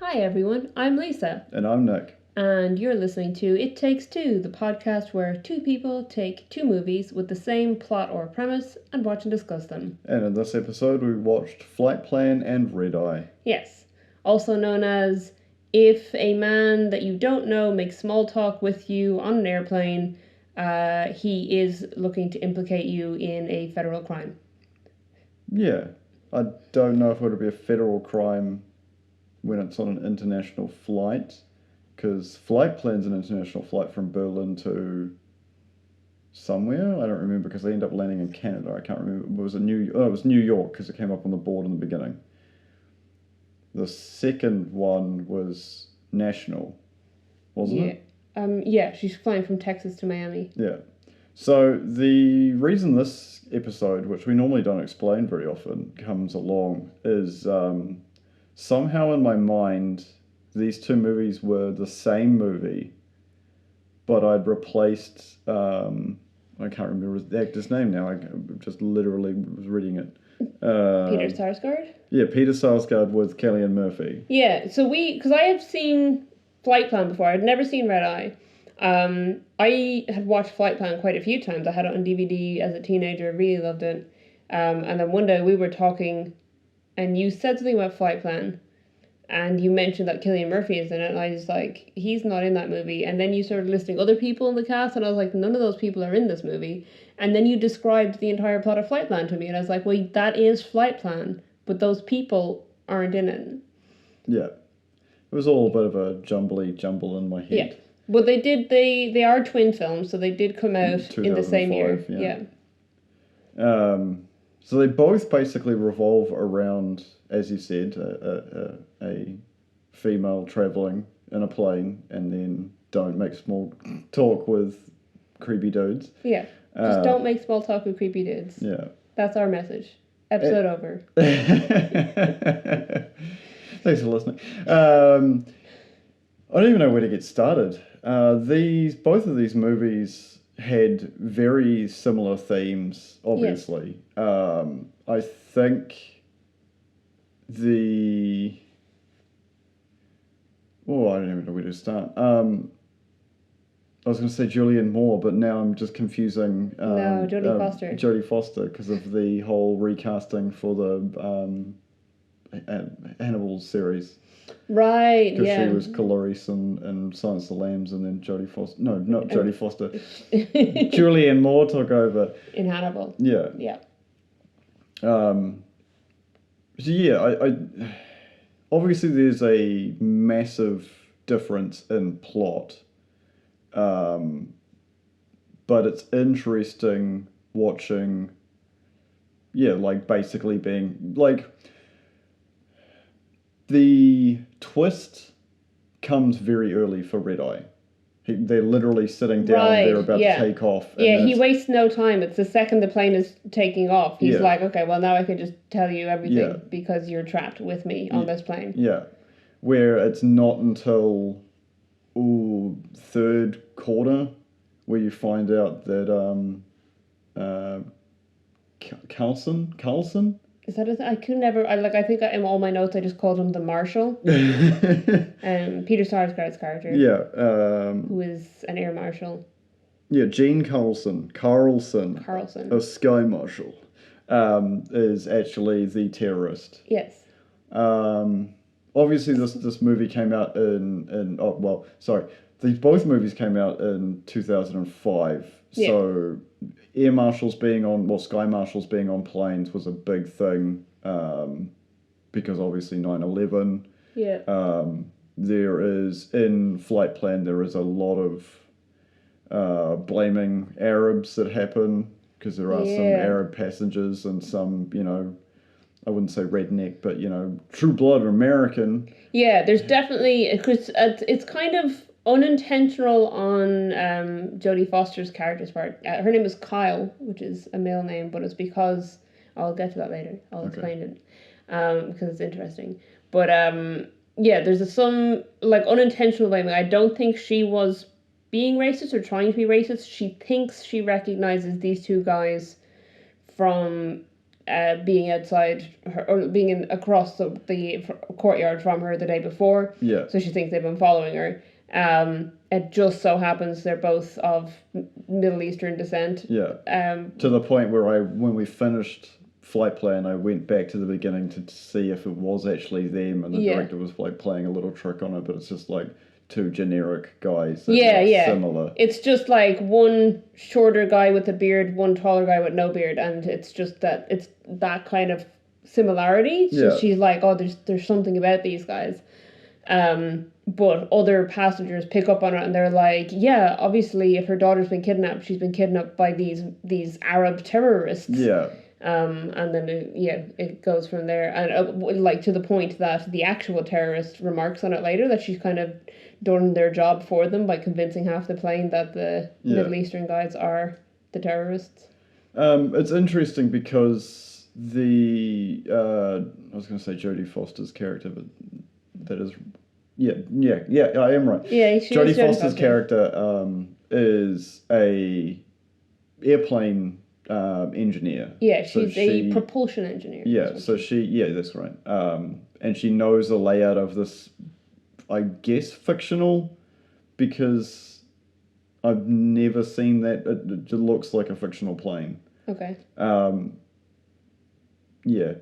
Hi everyone, I'm Lisa. And I'm Nick. And you're listening to It Takes Two, the podcast where two people take two movies with the same plot or premise and watch and discuss them. And in this episode, we watched Flightplan and Red Eye. Yes, also known as if a man that you don't know makes small talk with you on an airplane, he is looking to implicate you in a federal crime. Yeah, I don't know if it would be a federal crime when it's on an international flight, because Flightplan's an international flight from Berlin to somewhere. I don't remember because they end up landing in Canada. I can't remember. It was New York because it came up on the board in the beginning. The second one was national, wasn't it? Yeah, she's flying from Texas to Miami. Yeah. So the reason this episode, which we normally don't explain very often, comes along is somehow in my mind these two movies were the same movie, but I'd replaced I can't remember the actor's name now. I just literally was reading it. Peter Sarsgaard? Yeah, Peter Sarsgaard with Cillian Murphy. Yeah, so because I have seen Flightplan before. I'd never seen Red Eye. I had watched Flightplan quite a few times. I had it on DVD as a teenager, really loved it. And then one day we were talking and you said something about Flightplan and you mentioned that Cillian Murphy is in it and I was like, he's not in that movie. And then you started listing other people in the cast and I was like, none of those people are in this movie. And then you described the entire plot of Flightplan to me and I was like, well, that is Flightplan, but those people aren't in it. Yeah. It was all a bit of a jumble in my head. Yeah. Well, they are twin films, so they did come out in the same year. Yeah. So they both basically revolve around, as you said, a female travelling in a plane and then don't make small talk with creepy dudes. Yeah. Just don't make small talk with creepy dudes. Yeah. That's our message. Episode over. Thanks for listening. I don't even know where to get started. Both of these movies had very similar themes, obviously. Yes. I think I don't even know where to start. I was going to say Julianne Moore, but now I'm just confusing. No, Jodie Foster. Jodie Foster, because of the whole recasting for the Hannibal series. Right, because yeah. she was Clarice in Silence of the Lambs, and then Jodie Foster. No, not Jodie Foster. Julianne Moore took over in Hannibal. Yeah. Yeah. So yeah, I obviously there's a massive difference in plot, but it's interesting watching. Yeah, like basically being like. The twist comes very early for Red Eye. They're literally sitting down, they're about to take off. Yeah, he wastes no time. It's the second the plane is taking off. He's like, okay, well now I can just tell you everything because you're trapped with me on this plane. Yeah, where it's not until third quarter where you find out that Carlson? Is that I could never. I think in all my notes I just called him the Marshal. Peter Sarsgaard's character. Yeah. Who is an air marshal. Yeah, Gene Carlson, a sky marshal, is actually the terrorist. Yes. Obviously, this movie came out both movies came out in 2005. Yeah. So. Sky marshals being on planes was a big thing because obviously 9/11. Yeah. There is, in Flightplan, there is a lot of blaming Arabs that happen because there are some Arab passengers and some, I wouldn't say redneck, but, true blood American. Yeah, there's definitely, because it's kind of unintentional on Jodie Foster's character's part. Her name is Kyle, which is a male name, but it's because I'll get to that later. I'll explain it because it's interesting. But there's some unintentional blaming. I don't think she was being racist or trying to be racist. She thinks she recognizes these two guys from being outside her, or being across the courtyard from her the day before. Yeah. So she thinks they've been following her. It just so happens they're both of Middle Eastern descent. Yeah. To the point where when we finished Flightplan, I went back to the beginning to see if it was actually them, and the director was like playing a little trick on it, but it's just like two generic guys that look similar. It's just like one shorter guy with a beard, one taller guy with no beard, and it's just that it's that kind of similarity. So she's like, oh, there's something about these guys. But other passengers pick up on it and they're like, yeah, obviously if her daughter's been kidnapped, she's been kidnapped by these Arab terrorists. Yeah. And then it goes from there, and like to the point that the actual terrorist remarks on it later that she's kind of done their job for them by convincing half the plane that the Middle Eastern guys are the terrorists. It's interesting because I was going to say Jodie Foster's character, but that is I am right. Yeah, Jodie Foster's character is a airplane engineer. Yeah, she's a propulsion engineer. Yeah, that's right. And she knows the layout of this, I guess, fictional, because I've never seen that. It looks like a fictional plane. Okay. Yeah,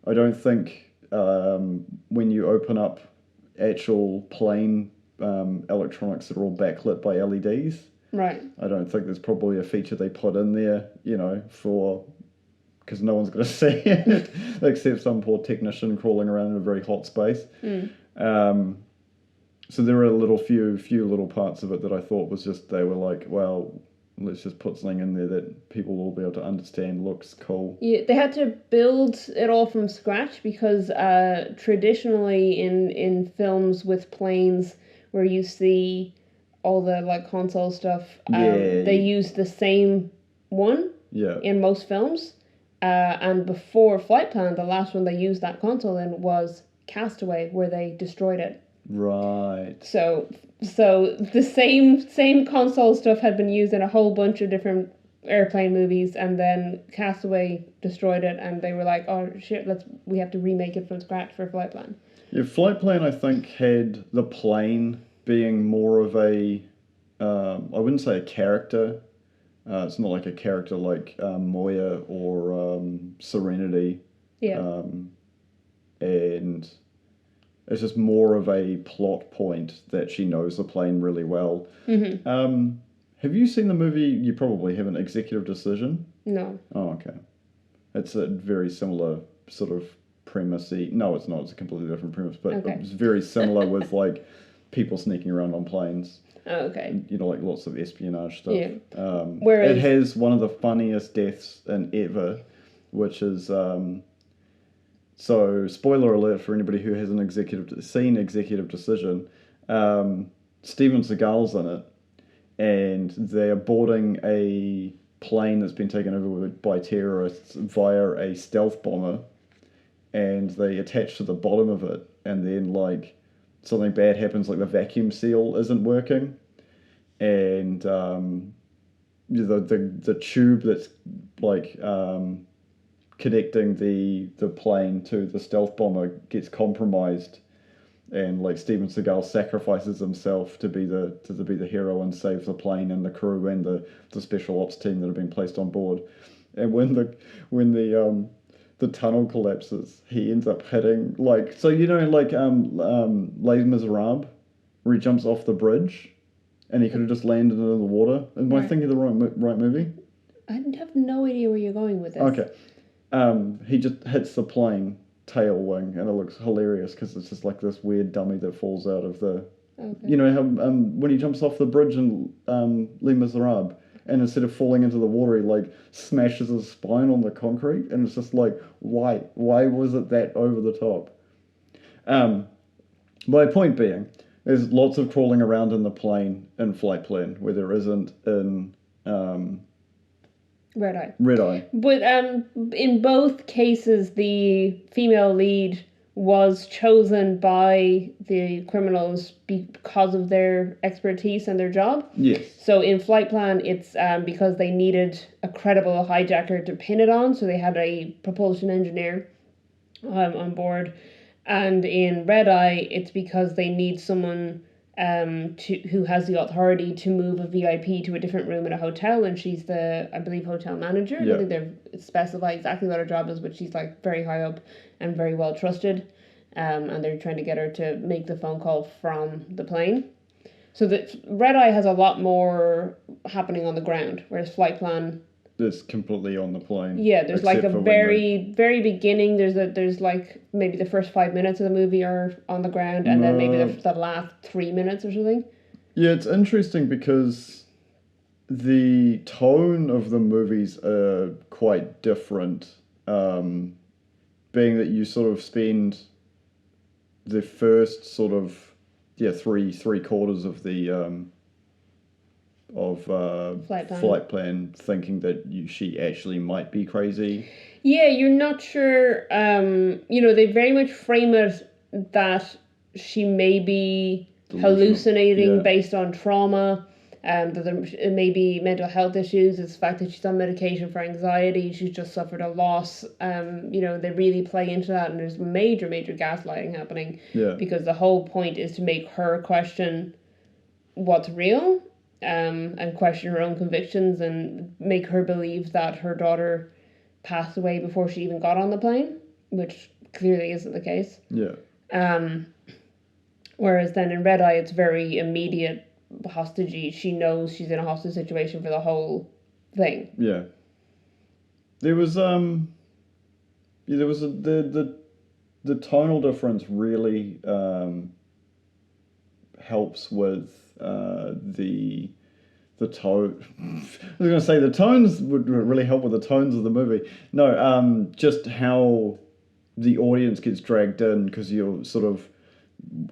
I don't think when you open up actual plane electronics that are all backlit by LEDs. Right. I don't think there's probably a feature they put in there, because no one's going to see it except some poor technician crawling around in a very hot space. So there were a few little parts of it that I thought was just, they were like, well, let's just put something in there that people will be able to understand looks cool. Yeah, they had to build it all from scratch because traditionally in films with planes where you see all the like console stuff, they use the same one in most films. And before Flightplan, the last one they used that console in was Castaway, where they destroyed it. Right. So the same console stuff had been used in a whole bunch of different airplane movies, and then Castaway destroyed it, and they were like, oh shit, we have to remake it from scratch for Flightplan. Yeah, Flightplan I think had the plane being more of a, I wouldn't say a character. It's not like a character like Moya or Serenity. Yeah. And it's just more of a plot point that she knows the plane really well. Mm-hmm. Have you seen the movie? You probably haven't. Executive Decision? No. Oh, okay. It's a very similar sort of premise-y. No, it's not. It's a completely different premise, but it's very similar with like people sneaking around on planes. Oh, okay. Like lots of espionage stuff. Yeah. Whereas it has one of the funniest deaths in ever, which is so spoiler alert for anybody who hasn't seen Executive Decision. Steven Seagal's in it, and they're boarding a plane that's been taken over by terrorists via a stealth bomber, and they attach to the bottom of it, and then like something bad happens, like the vacuum seal isn't working, and the tube that's like connecting the plane to the stealth bomber gets compromised, and like Steven Seagal sacrifices himself to be the hero and save the plane and the crew and the special ops team that have been placed on board. And when the tunnel collapses, he ends up hitting like Les Miserables, where he jumps off the bridge, and he could have just landed into the water. Am I thinking of the right movie? I have no idea where you're going with this. Okay. He just hits the plane tail wing, and it looks hilarious because it's just like this weird dummy that falls out of the. Okay. You know how when he jumps off the bridge in Les Miserables, and instead of falling into the water, he like smashes his spine on the concrete, and it's just like, why was it that over the top? My point being, there's lots of crawling around in the plane in Flightplan where there isn't in Red Eye. Red Eye. But in both cases, the female lead was chosen by the criminals because of their expertise and their job. Yes. So in Flightplan, it's because they needed a credible hijacker to pin it on, so they had a propulsion engineer on board. And in Red Eye, it's because they need someone who has the authority to move a VIP to a different room in a hotel, and she's the, I believe, hotel manager. I don't think they've specified exactly what her job is, but she's like very high up and very well trusted. And they're trying to get her to make the phone call from the plane. So that Red Eye has a lot more happening on the ground, whereas Flightplan is completely on the plane. Yeah, there's like a very beginning. There's like maybe the first 5 minutes of the movie are on the ground, and then maybe the last 3 minutes or something. Yeah, it's interesting because the tone of the movies are quite different. Being that you sort of spend the first sort of three quarters of the Flightplan thinking that she actually might be crazy. Yeah, you're not sure. They very much frame it that she may be hallucinating based on trauma. That there may be mental health issues. It's the fact that she's on medication for anxiety. She's just suffered a loss. They really play into that, and there's major gaslighting happening. Yeah. Because the whole point is to make her question what's real. And question her own convictions and make her believe that her daughter passed away before she even got on the plane, which clearly isn't the case. Yeah. Whereas then in Red Eye, it's very immediate hostage. She knows she's in a hostage situation for the whole thing. Yeah. There was the tonal difference really helps with the tone. I was going to say the tones would really help with the tones of the movie. No, just how the audience gets dragged in, because you're sort of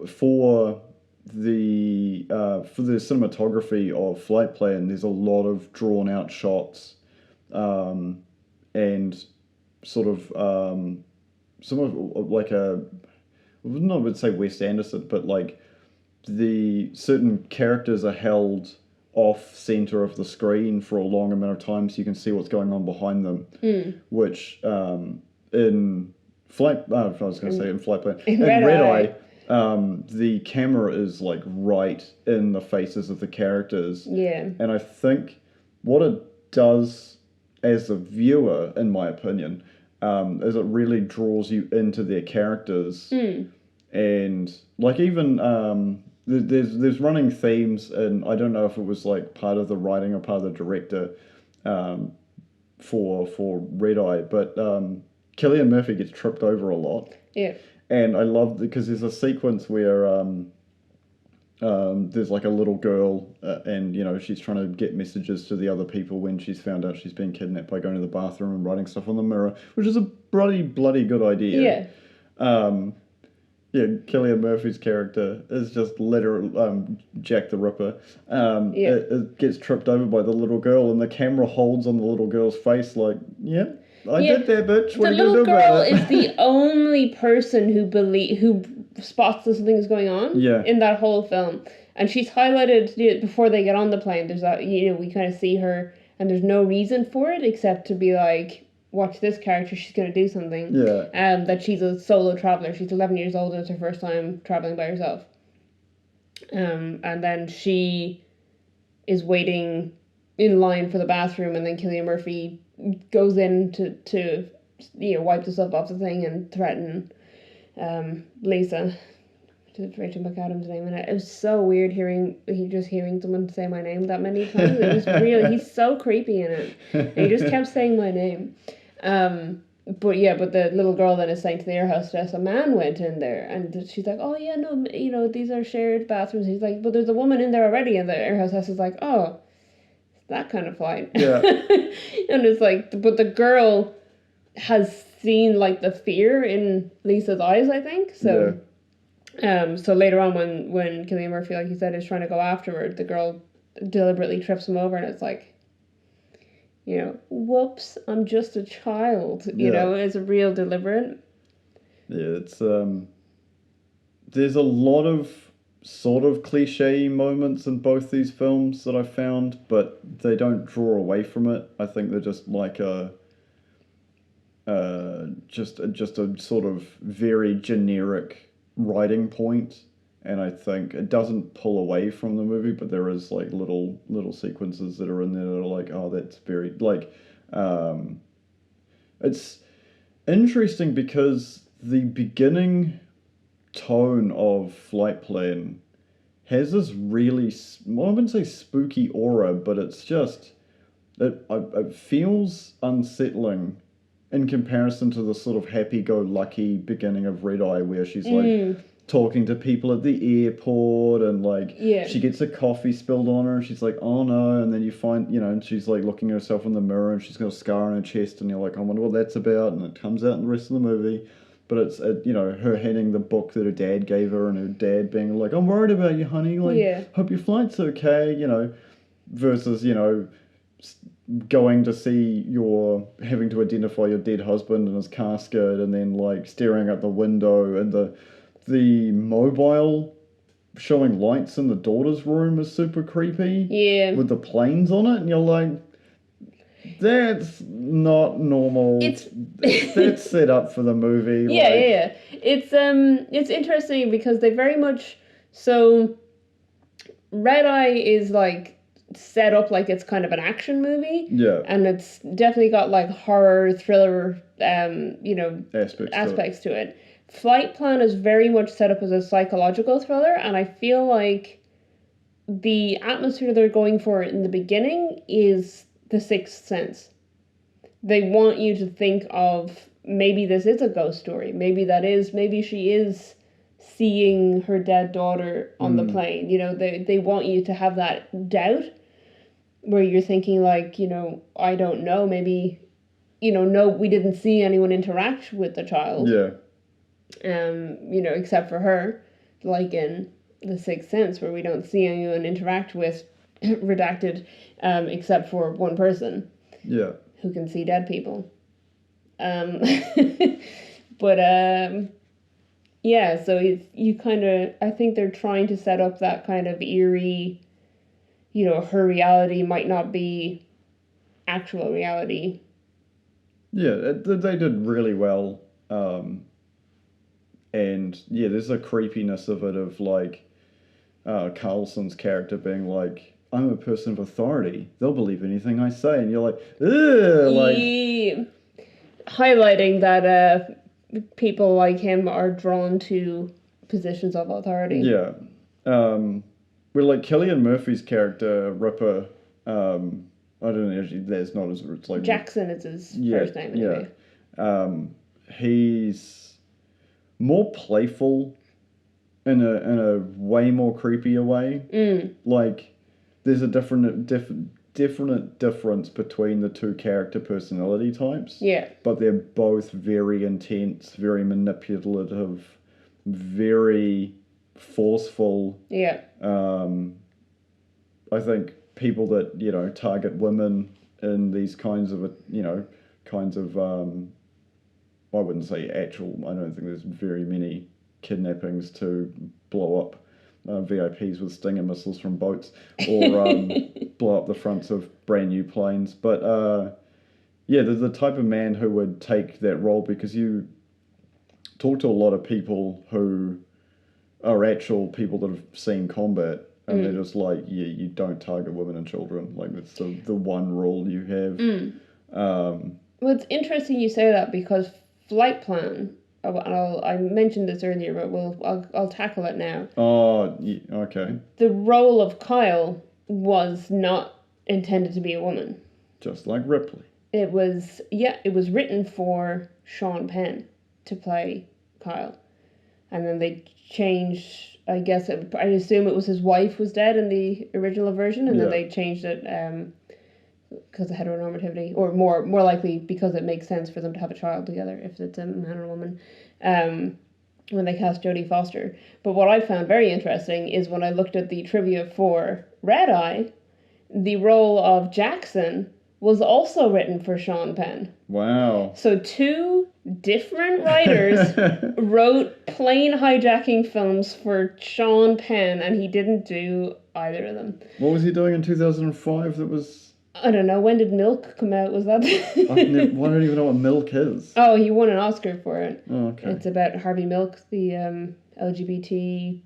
for the cinematography of Flightplan. There's a lot of drawn out shots, and sort of some of like I would say Wes Anderson, but like the certain characters are held off center of the screen for a long amount of time, so you can see what's going on behind them. Which in Flightplan, in Red Eye, the camera is like right in the faces of the characters. Yeah. And I think what it does as a viewer, in my opinion, is it really draws you into their characters. And like even there's running themes, and I don't know if it was like part of the writing or part of the director for Red Eye, but Cillian Murphy gets tripped over a lot. Yeah. And I love because there's a sequence where there's like a little girl, and she's trying to get messages to the other people when she's found out she's been kidnapped, by going to the bathroom and writing stuff on the mirror, which is a bloody good idea. Yeah. Cillian Murphy's character is just literally Jack the Ripper. It gets tripped over by the little girl, and the camera holds on the little girl's face like, I did that, bitch. What are you going to do about it? The little girl is the only person who spots that something's going on in that whole film. And she's highlighted before they get on the plane. There's that, we kind of see her, and there's no reason for it except to be like, watch this character, she's going to do something. Yeah. That she's a solo traveler. She's 11 years old and it's her first time traveling by herself. And then she is waiting in line for the bathroom, and then Cillian Murphy goes in to wipe the stuff off the thing and threaten Lisa. Rachel McAdams' name in it. It was so weird hearing someone say my name that many times. It was really, he's so creepy in it. And he just kept saying my name. But the little girl then is saying to the air hostess, a man went in there, and she's like, oh yeah, no, these are shared bathrooms. He's like, but there's a woman in there already, and the air hostess is like, oh, it's that kind of flight. Yeah. And it's like, but the girl has seen like the fear in Lisa's eyes, I think. So, so later on when Cillian Murphy, like you said, is trying to go after her, the girl deliberately trips him over, and it's like, whoops, I'm just a child. It's a real deliberate. Yeah, it's there's a lot of sort of cliche moments in both these films that I found, but they don't draw away from it. I think they're just like a just a sort of very generic writing point, and I think it doesn't pull away from the movie, but there is like little sequences that are in there that are like, oh, that's very like, it's interesting because the beginning tone of Flightplan has this really, well, I wouldn't say spooky aura, but it's just, it feels unsettling in comparison to the sort of happy-go-lucky beginning of Red Eye, where she's like talking to people at the airport, and like she gets a coffee spilled on her, and she's like, oh no, and then you find, and she's like looking at herself in the mirror, and she's got a scar on her chest, and you're like, I wonder what that's about, and it comes out in the rest of the movie. But it's, her handing the book that her dad gave her, and her dad being like, I'm worried about you, honey, like, hope your flight's okay, versus, going to see having to identify your dead husband in his casket, and then like staring out the window, and the mobile showing lights in the daughter's room is super creepy. Yeah. With the planes on it, and you're like, that's not normal. That's set up for the movie. Yeah. It's interesting because they very much, so Red Eye is like set up like it's kind of an action movie. Yeah. And it's definitely got like horror, thriller, aspects to it. Flightplan is very much set up as a psychological thriller, and I feel like the atmosphere they're going for in the beginning is The Sixth Sense. They want you to think of, maybe this is a ghost story. Maybe she is seeing her dead daughter on the plane. They want you to have that doubt where you're thinking like, I don't know, maybe, no, we didn't see anyone interact with the child. Yeah. Except for her, like in The Sixth Sense, where we don't see anyone interact with redacted, except for one person. Yeah. Who can see dead people. But so you kind of, I think they're trying to set up that kind of eerie, her reality might not be actual reality. Yeah, they did really well. And yeah, there's a creepiness of it, of like Carlson's character being like, I'm a person of authority. They'll believe anything I say. And you're like, ugh, like... Highlighting that people like him are drawn to positions of authority. Yeah. We're like Cillian Murphy's character, Ripper, I don't know, actually, that's not his... It's like Jackson is his first name, anyway. Yeah. He's more playful in a way more creepier way. Like, there's a definite difference between the two character personality types. Yeah. But they're both very intense, very manipulative, very forceful. Yeah. I think people that, target women in these kinds of, I wouldn't say actual, I don't think there's very many kidnappings to blow up VIPs with Stinger missiles from boats, or blow up the fronts of brand new planes. But there's the type of man who would take that role, because you talk to a lot of people who are actual people that have seen combat, and they're just like, yeah, you don't target women and children. Like, that's the one rule you have. Well, it's interesting you say that, because Flightplan, I mentioned this earlier, but I'll tackle it now. Oh, yeah, okay. The role of Kyle was not intended to be a woman. Just like Ripley. It was written for Sean Penn to play Kyle. And then they changed, I assume it was his wife was dead in the original version, and then they changed it because of heteronormativity, or more likely because it makes sense for them to have a child together if it's a man or a woman, when they cast Jodie Foster. But what I found very interesting is when I looked at the trivia for Red Eye, the role of Jackson was also written for Sean Penn. Wow. So 2 different writers wrote plane hijacking films for Sean Penn, and he didn't do either of them. What was he doing in 2005 that was... I don't know, when did Milk come out? Was that... I don't even know what Milk is. Oh, he won an Oscar for it. Oh, okay. It's about Harvey Milk, the LGBT...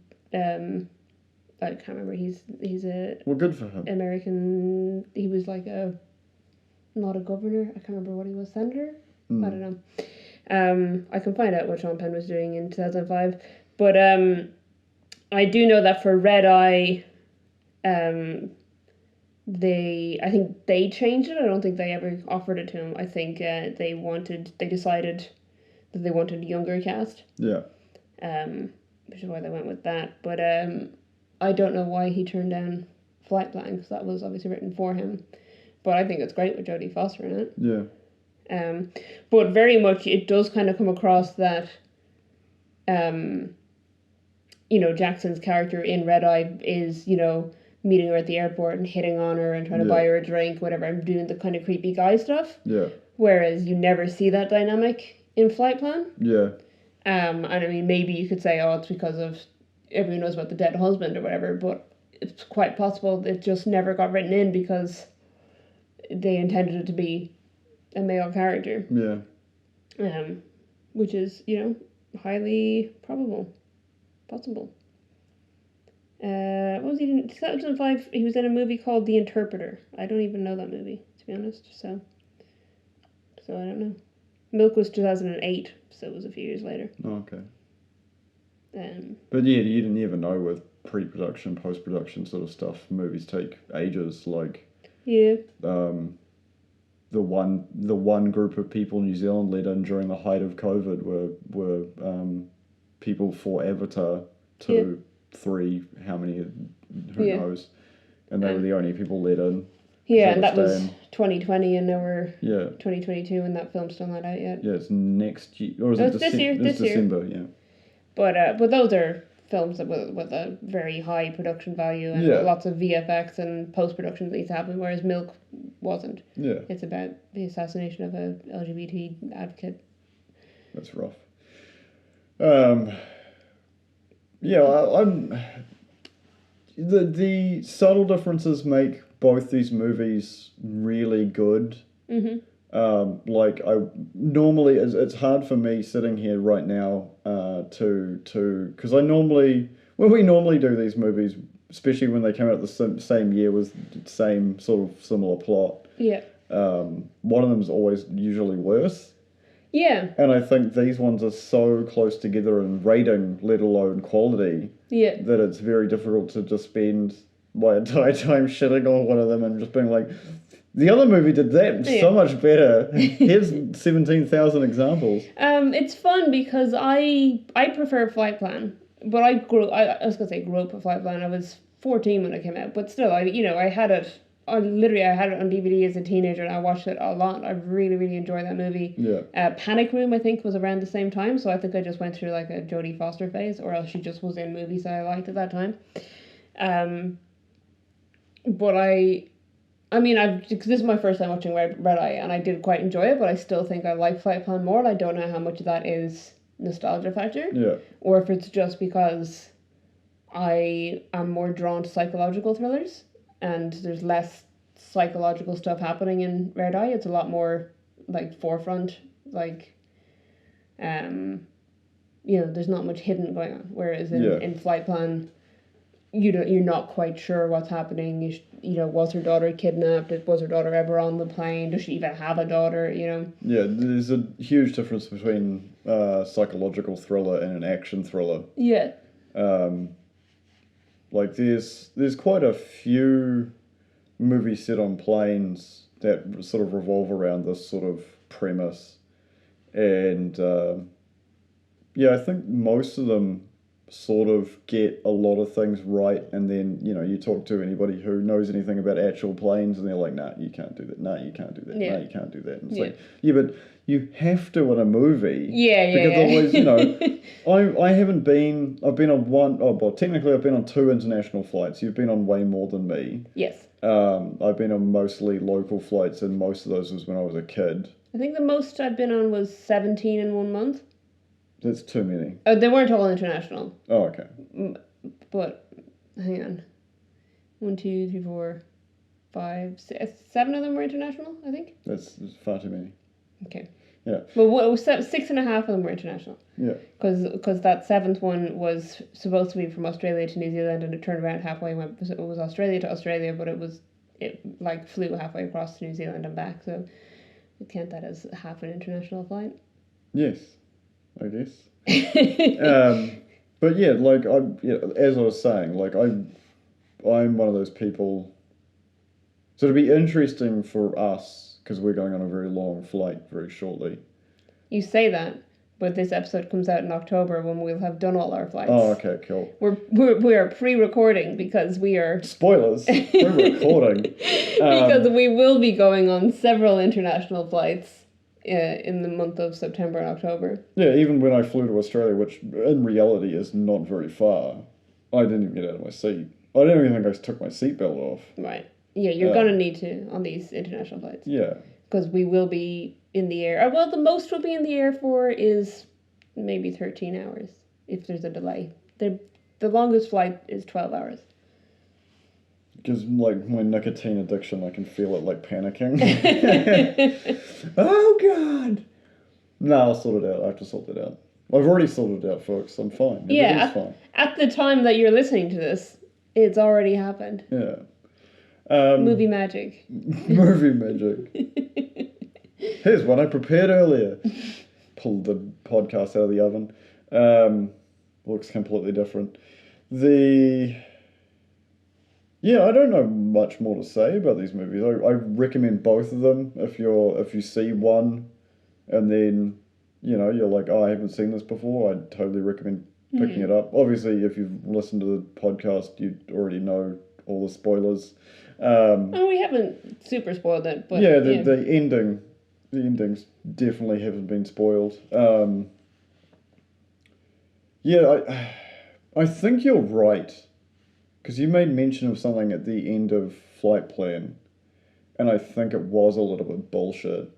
I can't remember. He's a... Well, good for him. American... He was like a... Not a governor. I can't remember what he was. Senator? I don't know. I can find out what Sean Penn was doing in 2005. But I do know that for Red Eye, I think they changed it. I don't think they ever offered it to him. I think they decided that they wanted a younger cast. Yeah. Which is why they went with that. But I don't know why he turned down Flightplan, because that was obviously written for him. But I think it's great with Jodie Foster in it. Yeah. But very much it does kind of come across that, Jackson's character in Red Eye is, meeting her at the airport and hitting on her and trying to buy her a drink, whatever, and doing the kind of creepy guy stuff. Yeah. Whereas you never see that dynamic in Flightplan. Yeah. And I mean, maybe you could say, oh, it's because of everyone knows about the dead husband or whatever, but it's quite possible it just never got written in because they intended it to be a male character. Yeah. Which is, highly possible. What was he in 2005? He was in a movie called The Interpreter. I don't even know that movie, to be honest. So I don't know. Milk was 2008, so it was a few years later. Oh, okay. But yeah, you didn't even know with pre-production, post-production sort of stuff. Movies take ages. Like, yeah. The one group of people New Zealand let in during the height of COVID were people for Avatar 2, 3, how many, who knows, and they were the only people let in. Yeah, and that was 2020, and now we're 2022, and that film's still not out yet. Yeah, it's next year, or is it this year? It's December, yeah. But those are films that with a very high production value and lots of VFX and post-production that needs to happen, whereas Milk wasn't. Yeah. It's about the assassination of a LGBT advocate. That's rough. The subtle differences make both these movies really good. Mm-hmm. It's hard for me sitting here right now because when we normally do these movies, especially when they come out the same year with the same sort of similar plot. Yeah. One of them is always usually worse. Yeah. And I think these ones are so close together in rating, let alone quality, that it's very difficult to just spend my entire time shitting on one of them and just being like, the other movie did that so much better. Here's 17,000 examples. It's fun because I prefer Flightplan, but I grew up with Flightplan. I was 14 when it came out, but still, I had it on DVD as a teenager, and I watched it a lot. I really, really enjoyed that movie. Yeah. Panic Room, I think, was around the same time, so I think I just went through like a Jodie Foster phase, or else she just was in movies that I liked at that time. But because this is my first time watching Red Eye, and I did quite enjoy it, but I still think I like Flightplan more, and I don't know how much of that is nostalgia factor. Yeah. Or if it's just because I am more drawn to psychological thrillers, and there's less psychological stuff happening in Red Eye. It's a lot more like forefront, like there's not much hidden going on. Whereas in Flightplan, you're not quite sure what's happening. Was her daughter kidnapped? Was her daughter ever on the plane? Does she even have a daughter? Yeah, there's a huge difference between psychological thriller and an action thriller. Yeah. There's quite a few movies set on planes that sort of revolve around this sort of premise, and I think most of them sort of get a lot of things right, and then you talk to anybody who knows anything about actual planes, and they're like, nah, you can't do that, nah, you can't do that, nah, you can't do that, and it's like, but you have to in a movie, because otherwise, I've been on technically I've been on 2 international flights. You've been on way more than me. Yes. I've been on mostly local flights, and most of those was when I was a kid. I think the most I've been on was 17 in 1 month. That's too many. Oh, they weren't all international. Oh, okay. But, hang on. 1, 2, 3, 4, 5, 6, 7 of them were international, I think. That's far too many. Okay. Yeah. Well, 6.5 of them were international. Yeah. Because that 7th one was supposed to be from Australia to New Zealand, and it turned around halfway. It was Australia to Australia, but it flew halfway across to New Zealand and back. So we count that as half an international flight. Yes, I guess. But yeah, like as I was saying, like I'm one of those people. So it'd be interesting for us because we're going on a very long flight very shortly. You say that, but this episode comes out in October when we'll have done all our flights. Oh, okay, cool. We are pre-recording because we are spoilers. Pre-recording because we will be going on several international flights in the month of September and October. Yeah, even when I flew to Australia, which in reality is not very far, I didn't even get out of my seat. I don't even think I took my seatbelt off. Right. Yeah, you're going to need to on these international flights. Yeah. Because we will be in the air. Well, the most we'll be in the air for is maybe 13 hours if there's a delay. The longest flight is 12 hours. Because, like, my nicotine addiction, I can feel it, like, panicking. Oh, God! No, I'll sort it out. I have to sort it out. I've already sorted it out, folks. I'm fine. Everything's fine. At the time that you're listening to this, it's already happened. Yeah. Movie magic. Movie magic. Here's one I prepared earlier. Pulled the podcast out of the oven. Looks completely different. Yeah, I don't know much more to say about these movies. I recommend both of them if you see one and then, you're like, oh, I haven't seen this before, I'd totally recommend picking it up. Obviously, if you've listened to the podcast, you already know all the spoilers. We haven't super spoiled it, but the endings definitely haven't been spoiled. I think you're right, because you made mention of something at the end of Flightplan, and I think it was a little bit bullshit.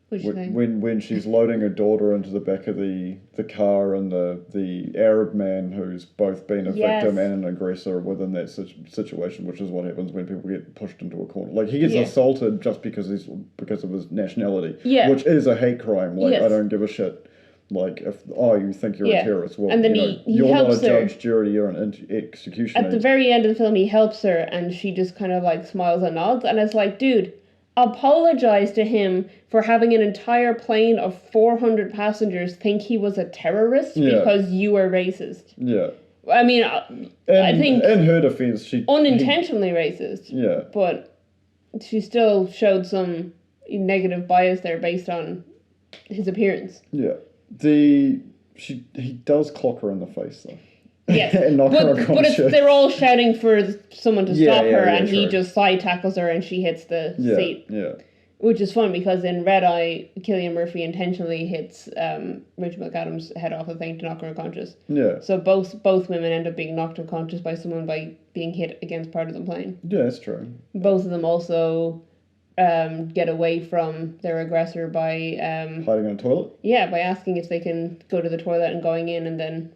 When she's loading her daughter into the back of the car, and the Arab man who's both been a victim and an aggressor within that situation, which is what happens when people get pushed into a corner. Like, he gets assaulted just because of his nationality, which is a hate crime. Like, I don't give a shit. Like, if you think you're a terrorist, well, and then you're not a judge, jury, you're an executioner. At the very end of the film, he helps her, and she just kind of like smiles and nods, and it's like, dude, apologize to him for having an entire plane of 400 passengers think he was a terrorist because you were racist. Yeah. I mean, I think in her defense, she unintentionally racist. Yeah. But she still showed some negative bias there based on his appearance. Yeah. He does clock her in the face though. Yes, and knock her unconscious. They're all shouting for someone to stop her, and he just side tackles her, and she hits the seat. Yeah, which is fun because in Red Eye, Cillian Murphy intentionally hits Rachel McAdams' head off the thing to knock her unconscious. Yeah. So both women end up being knocked unconscious by someone by being hit against part of the plane. Yeah, that's true. Both of them also get away from their aggressor by hiding in a toilet. Yeah, by asking if they can go to the toilet and going in, and then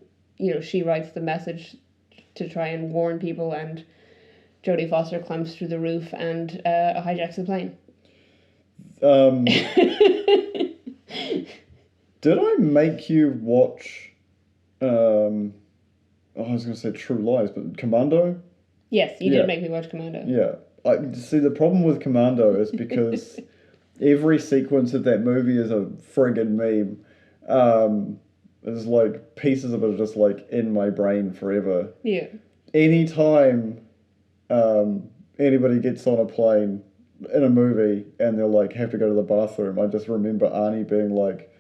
she writes the message to try and warn people, and Jodie Foster climbs through the roof and hijacks the plane. Did I make you watch? I was going to say True Lies, but Commando. Yes, you did make me watch Commando. Yeah. See, the problem with Commando is because every sequence of that movie is a friggin' meme. There's like pieces of it are just like in my brain forever. Yeah. Anytime anybody gets on a plane in a movie and they're like have to go to the bathroom, I just remember Arnie being like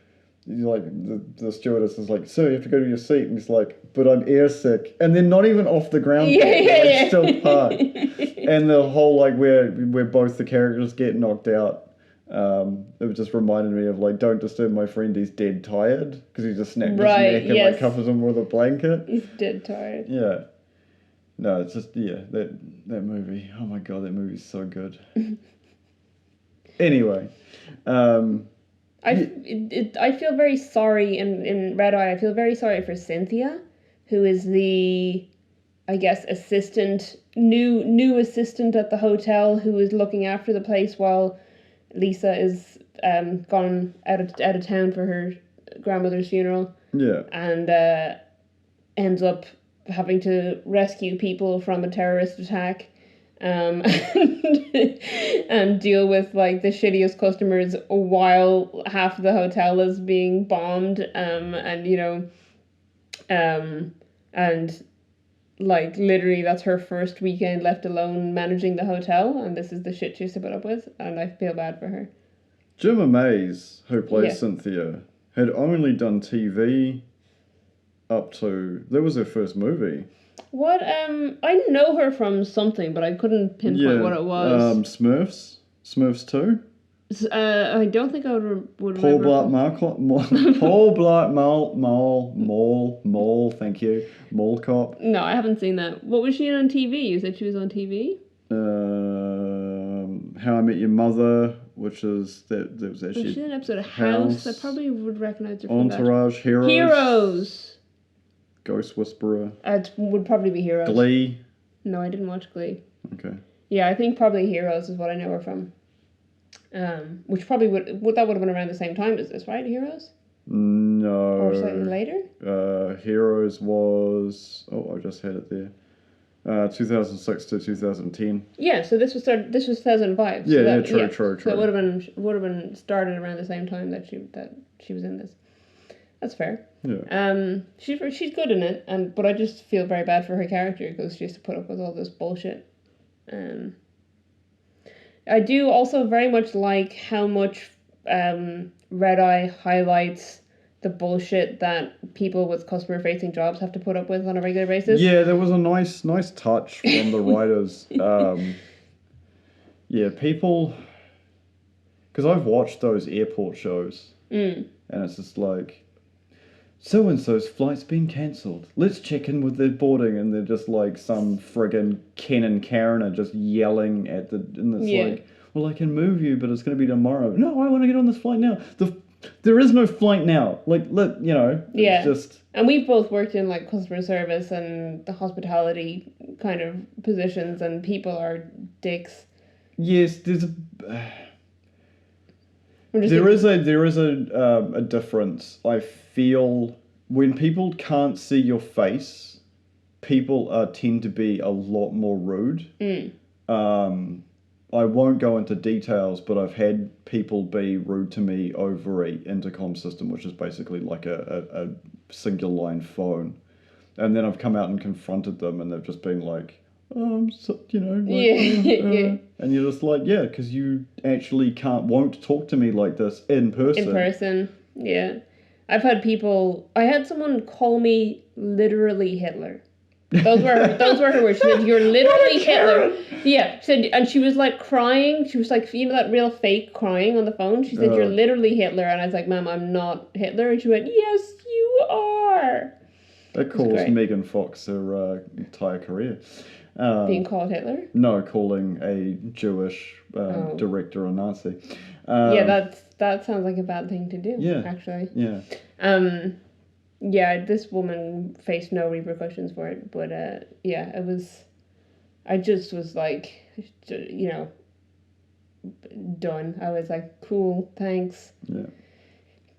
the stewardess is like, "Sir, you have to go to your seat," and he's like, "But I'm airsick," and they're not even off the ground. They're still parked. And the whole like where both the characters get knocked out, it just reminded me of like, "Don't disturb my friend, he's dead tired," because he just snapped his neck and like covers him with a blanket. He's dead tired. Yeah. No, it's just that movie. Oh my god, that movie's so good. Anyway, I feel very sorry in Red Eye. I feel very sorry for Cynthia, who is the, I guess, new assistant at the hotel, who is looking after the place while Lisa is gone out of town for her grandmother's funeral. yeah, And ends up having to rescue people from a terrorist attack, and, and deal with like the shittiest customers while half of the hotel is being bombed, and like literally that's her first weekend left alone managing the hotel, and this is the shit she has to put up with, and I feel bad for her. Gemma Mays, who plays Yeah. Cynthia, had only done TV up to... That was her first movie. What I know her from something, but I couldn't pinpoint what it was. Smurfs. Smurfs 2. I don't think I would Paul remember. Blart Paul Blart Mall, thank you. Mall Cop. No, I haven't seen that. What was she in on TV? You said she was on TV? How I Met Your Mother, which is... That was Was she actually... in an episode of House? House. I probably would recognize her from that. Entourage, Heroes. Heroes! Ghost Whisperer. It would probably be Heroes. Glee. No, I didn't watch Glee. Okay. Yeah, I think probably Heroes is what I know her from. Which probably would have been around the same time as this, right? Heroes? No. Or slightly later? Heroes was... Oh, I just had it there. 2006 to 2010. Yeah, so this was 2005. Yeah, so that, true. So it would have been started around the same time that she was in this. That's fair. Yeah. She's good in it, but I just feel very bad for her character because she has to put up with all this bullshit. I do also very much like how much Red Eye highlights the bullshit that people with customer-facing jobs have to put up with on a regular basis. Yeah, there was a nice touch from the writers. Yeah, people... Because I've watched those airport shows, and it's just like... So-and-so's flight's been cancelled. Let's check in with their boarding. And they're just like some friggin' Ken and Karen are just yelling at the... And it's like, well, I can move you, but it's going to be tomorrow. No, I want to get on this flight now. There is no flight now. Like, it's just... And we've both worked in like customer service and the hospitality kind of positions, and people are dicks. Yes, there is a difference. I feel when people can't see your face, people tend to be a lot more rude. I won't go into details, but I've had people be rude to me over a intercom system, which is basically like a single line phone, and then I've come out and confronted them, and they've just been like, and you're just like, yeah, because you actually won't talk to me like this in person. Yeah. I had someone call me literally Hitler. Those were her words. She said, "You're literally Hitler." Yeah, she said, and she was like crying. She was like, you know, that real fake crying on the phone. She said, "You're literally Hitler," and I was like, "Ma'am, I'm not Hitler." And she went, "Yes, you are." That caused Megan Fox her entire career. Being called Hitler? No, calling a Jewish director a Nazi. That sounds like a bad thing to do. Yeah, actually. Yeah. Yeah, this woman faced no repercussions for it, but it was. I just was like, you know, done. I was like, cool, thanks. Yeah.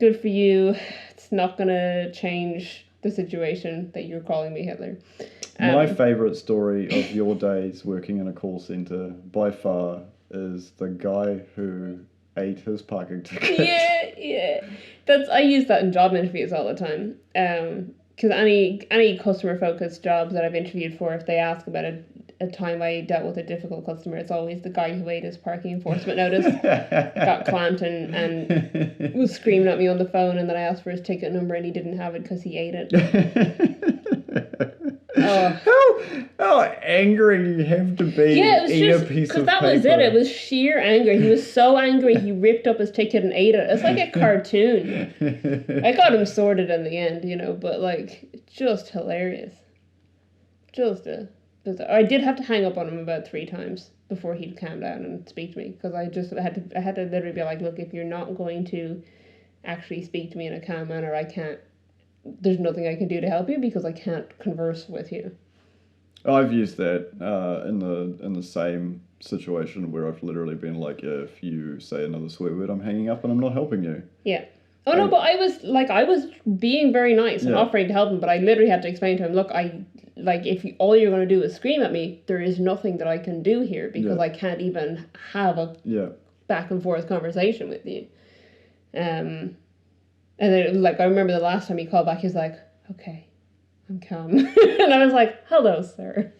Good for you. It's not gonna change the situation that you're calling me Hitler. My favourite story of your days working in a call centre, by far, is the guy who ate his parking ticket. Yeah. I use that in job interviews all the time. Because any customer focused jobs that I've interviewed for, if they ask about a time I dealt with a difficult customer, it's always the guy who ate his parking enforcement notice, got clamped and was screaming at me on the phone, and then I asked for his ticket number and he didn't have it because he ate it. How angry you have to be to eat a piece of paper. That was it. It was sheer anger. He was so angry he ripped up his ticket and ate it. It's like a cartoon. I got him sorted in the end, you know, but like just hilarious. Just a I did have to hang up on him about 3 times before he'd calm down and speak to me, because I had to literally be like, look, if you're not going to actually speak to me in a calm manner, there's nothing I can do to help you, because I can't converse with you. I've used that in the same situation where I've literally been like, if you say another swear word, I'm hanging up and I'm not helping you. Yeah. Oh no, but I was being very nice and Yeah. offering to help him, but I literally had to explain to him, look, if all you're going to do is scream at me, there is nothing that I can do here, because I can't even have a back and forth conversation with you. And then, I remember the last time he called back, he was like, okay, I'm calm. And I was like, hello, sir.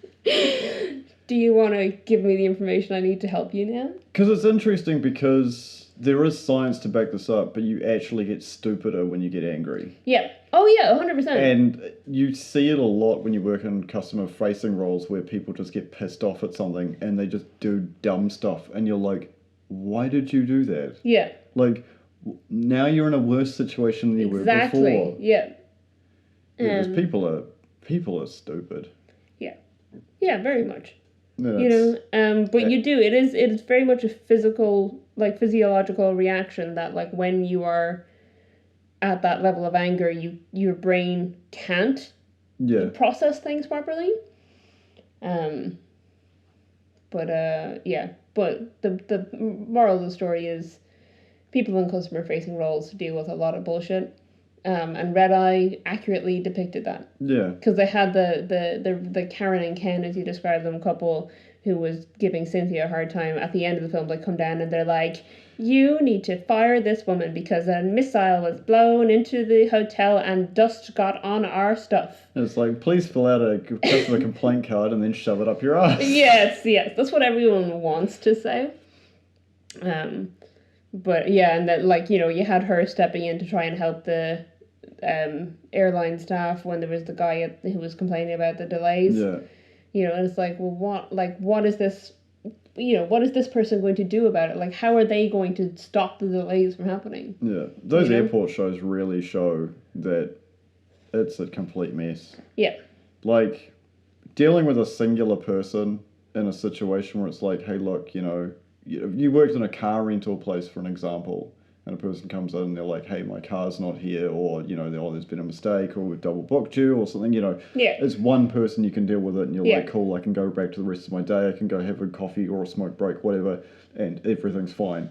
Do you want to give me the information I need to help you now? Because it's interesting, because there is science to back this up, but you actually get stupider when you get angry. Yeah. Oh, yeah, 100%. And you see it a lot when you work in customer-facing roles, where people just get pissed off at something and they just do dumb stuff. And you're like, why did you do that? Yeah. Like, now you're in a worse situation than you were before. Yeah. Because people are stupid. Yeah. Yeah, very much. Yeah, But you do. It is very much a physiological reaction that, when you are at that level of anger, your brain can't process things properly. But the moral of the story is, people in customer facing roles deal with a lot of bullshit. And Red Eye accurately depicted that. Yeah. Because they had the Karen and Ken, as you described them, couple who was giving Cynthia a hard time at the end of the film. They come down and they're like, you need to fire this woman because a missile was blown into the hotel and dust got on our stuff. It's like, please fill out a customer complaint card and then shove it up your ass. Yes. That's what everyone wants to say. But yeah, and that, you had her stepping in to try and help the airline staff when there was the guy who was complaining about the delays. Yeah. And it's like, well, what is this, what is this person going to do about it? Like, how are they going to stop the delays from happening? Yeah. Those airport shows really show that it's a complete mess. Yeah. Like, dealing with a singular person in a situation where it's like, hey, look, you worked in a car rental place, for an example, and a person comes in and they're like, hey, my car's not here, or, there's been a mistake, or we've double booked you, or something, It's one person, you can deal with it, and you're like, cool, I can go back to the rest of my day, I can go have a coffee or a smoke break, whatever, and everything's fine.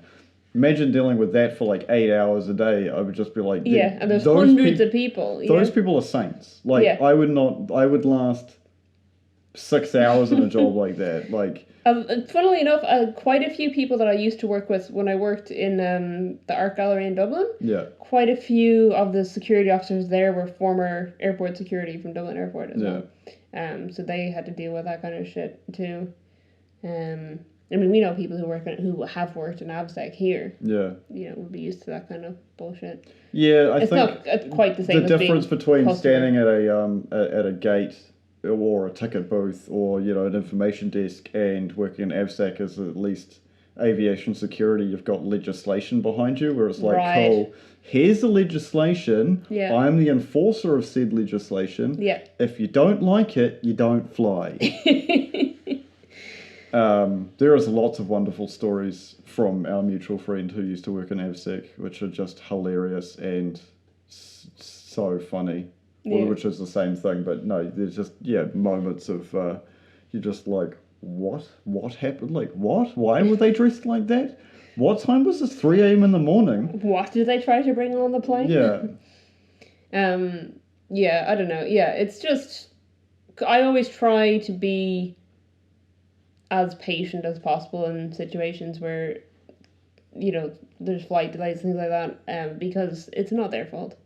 Imagine dealing with that for 8 hours a day. I would just be like... Yeah, and there's hundreds of people. Those people are saints. I would last 6 hours in a job like that. Funnily enough, quite a few people that I used to work with when I worked in the Art Gallery in Dublin, quite a few of the security officers there were former airport security from Dublin Airport as well. So they had to deal with that kind of shit too. We know people who have worked in AVSEC here. Yeah. Would be used to that kind of bullshit. Yeah, I think it's not quite the same. The difference between standing at a gate or a ticket booth or an information desk and working in AVSEC is at least aviation security. You've got legislation behind you where it's like, cool, here's the legislation. Yeah. I'm the enforcer of said legislation. Yeah. If you don't like it, you don't fly. There is lots of wonderful stories from our mutual friend who used to work in AVSEC, which are just hilarious and so funny. Yeah. Which is the same thing, but no, there's just, moments of, you're just like, what? What happened? What? Why were they dressed like that? What time was this? 3 a.m. in the morning? What did they try to bring on the plane? Yeah. I don't know. Yeah, it's just, I always try to be as patient as possible in situations where, there's flight delays, things like that, because it's not their fault.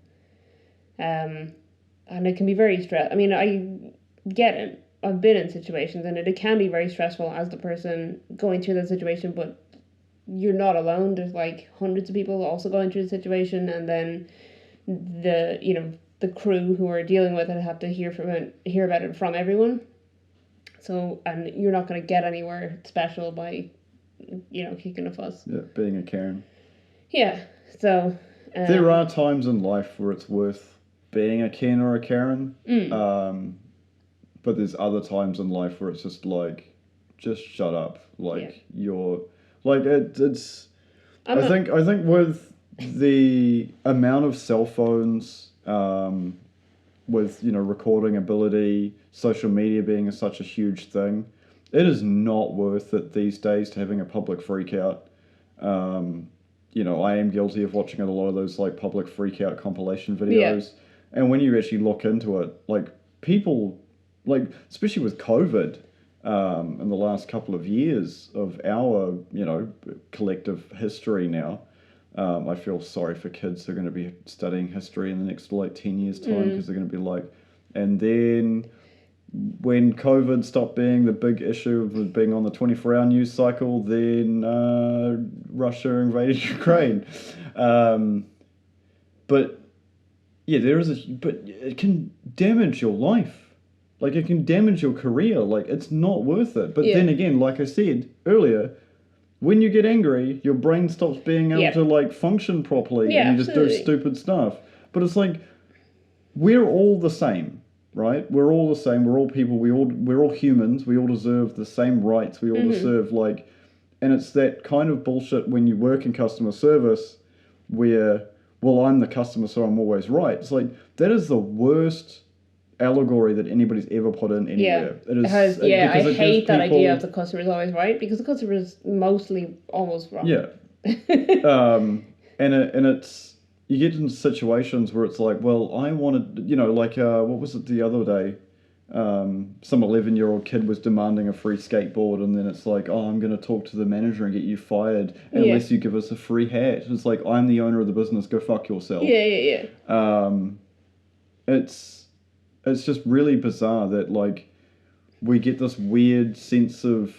And it can be very stressful. I get it. I've been in situations and it can be very stressful as the person going through the situation, but you're not alone. There's hundreds of people also going through the situation, and then the crew who are dealing with it have to hear about it from everyone. So, and you're not going to get anywhere special by, kicking a fuss. Yeah, being a Karen. Yeah, so... there are times in life where it's worth being a Ken or a Karen. but there's other times in life where it's just like, just shut up. Like you're like it's. I think with the amount of cell phones, with recording ability, social media being such a huge thing, it is not worth it these days to having a public freak out. I am guilty of watching a lot of those like public freak out compilation videos, and when you actually look into it, like people, like especially with COVID, in the last couple of years of our collective history now. I feel sorry for kids who are going to be studying history in the next 10 years time, because they're going to be like, and then when COVID stopped being the big issue of being on the 24-hour news cycle, then Russia invaded Ukraine. But yeah, but it can damage your life. Like, it can damage your career. Like, it's not worth it. But then again, like I said earlier, when you get angry, your brain stops being able to, function properly, and you just do stupid stuff. But it's like, we're all the same, right? We're all the same. We're all people. We're all humans. We all deserve the same rights. We all deserve, and it's that kind of bullshit when you work in customer service where, well, I'm the customer, so I'm always right. It's like, that is the worst allegory that anybody's ever put in anywhere. I hate that idea of the customer's always right, because the customer is mostly almost wrong. Yeah. and it's, you get into situations where it's like, well, I wanted, what was it the other day? Some 11-year-old kid was demanding a free skateboard, and then it's like, oh, I'm going to talk to the manager and get you fired unless you give us a free hat. It's like, I'm the owner of the business, go fuck yourself. It's just really bizarre that, we get this weird sense of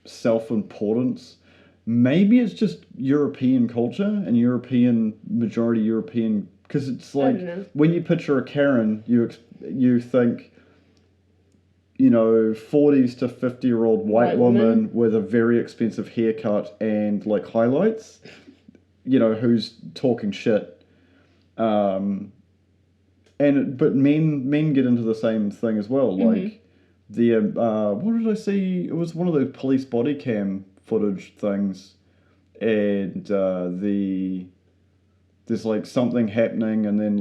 self-importance. Maybe it's just European culture and majority European, because it's like, when you picture a Karen, you think, 40s to 50-year-old white woman with a very expensive haircut and, highlights, who's talking shit. But men get into the same thing as well. Like what did I see? It was one of those police body cam footage things, and there's something happening, and then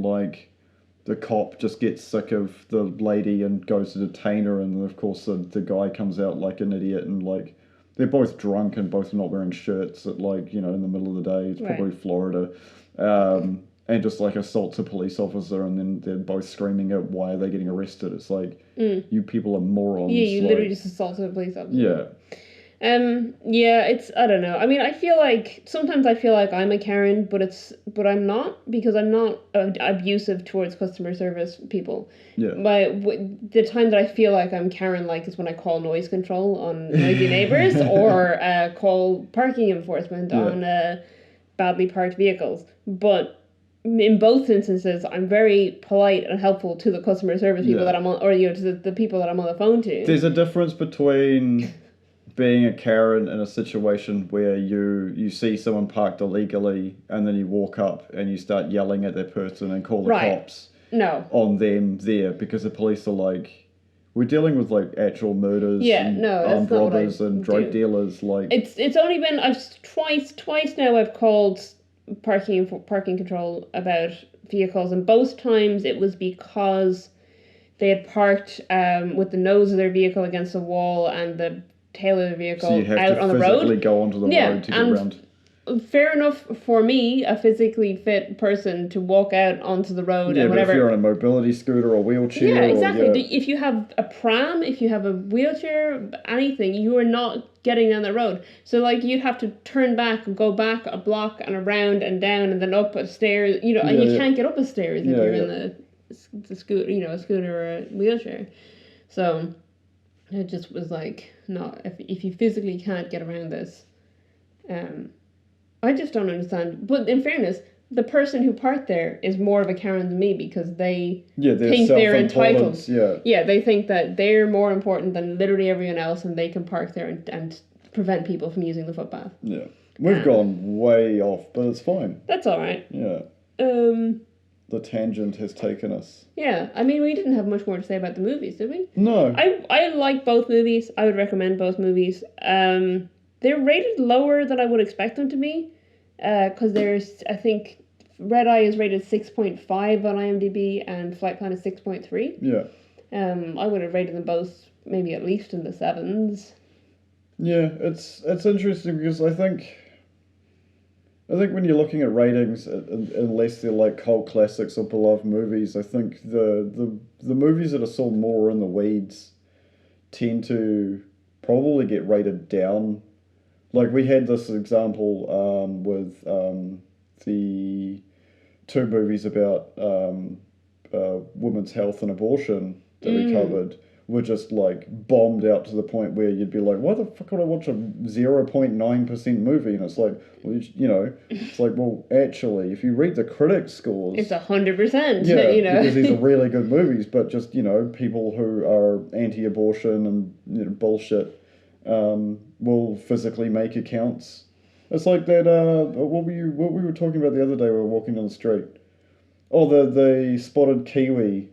the cop just gets sick of the lady and goes to detain her, and of course the guy comes out like an idiot, and they're both drunk and both not wearing shirts at in the middle of the day. It's probably Florida. And just assaults a police officer, and then they're both screaming out, why are they getting arrested? It's like, you people are morons. Yeah, you literally just assaulted a police officer. Yeah. It's, I don't know. I mean, sometimes I feel like I'm a Karen, but I'm not, because I'm not abusive towards customer service people. Yeah. The time that I feel like I'm Karen is when I call noise control on noisy neighbors, or call parking enforcement on badly parked vehicles. But in both instances, I'm very polite and helpful to the customer service people that I'm on, or to the people that I'm on the phone to. There's a difference between being a Karen in a situation where you see someone parked illegally, and then you walk up and you start yelling at that person and call the cops on them there, because the police are like, we're dealing with actual murders and armed robbers and drug dealers. It's only been twice now I've called parking control about vehicles, and both times it was because they had parked with the nose of their vehicle against the wall and the tail of the vehicle out on the road. So you have to physically go onto the road to get around. Fair enough for me, a physically fit person, to walk out onto the road and whatever. But if you're on a mobility scooter or wheelchair... Yeah, exactly. If you have a pram, if you have a wheelchair, anything, you are not getting down the road. So, you'd have to turn back and go back a block and around and down and then up a stairs, and you can't get up a stairs if you're in the scooter, a scooter or a wheelchair. So, it just was no, if you physically can't get around this, I just don't understand. But in fairness, the person who parked there is more of a Karen than me, because they think they're entitled. Yeah, they think that they're more important than literally everyone else, and they can park there and prevent people from using the footpath. Yeah. We've gone way off, but it's fine. That's all right. Yeah. the tangent has taken us. Yeah, I mean, we didn't have much more to say about the movies, did we? No. I like both movies. I would recommend both movies. They're rated lower than I would expect them to be, because there's, I think, Red Eye is rated 6.5 on IMDb and Flightplan is 6.3. Yeah. I would have rated them both maybe at least in the 7s. Yeah, it's interesting because I think when you're looking at ratings, unless they're like cult classics or beloved movies, I think the movies that are still more in the weeds tend to probably get rated down. Like we had this example with the two movies about women's health and abortion that we covered. Were just like bombed out to the point where you'd be like, why the fuck would I watch a 0.9% movie? And it's like, well, it's like, well, actually, if you read the critics' scores, it's 100%. Yeah, because these are really good movies, but just people who are anti-abortion and bullshit will physically make accounts. It's like that. What we were talking about the other day? We were walking down the street. Oh, the spotted kiwi.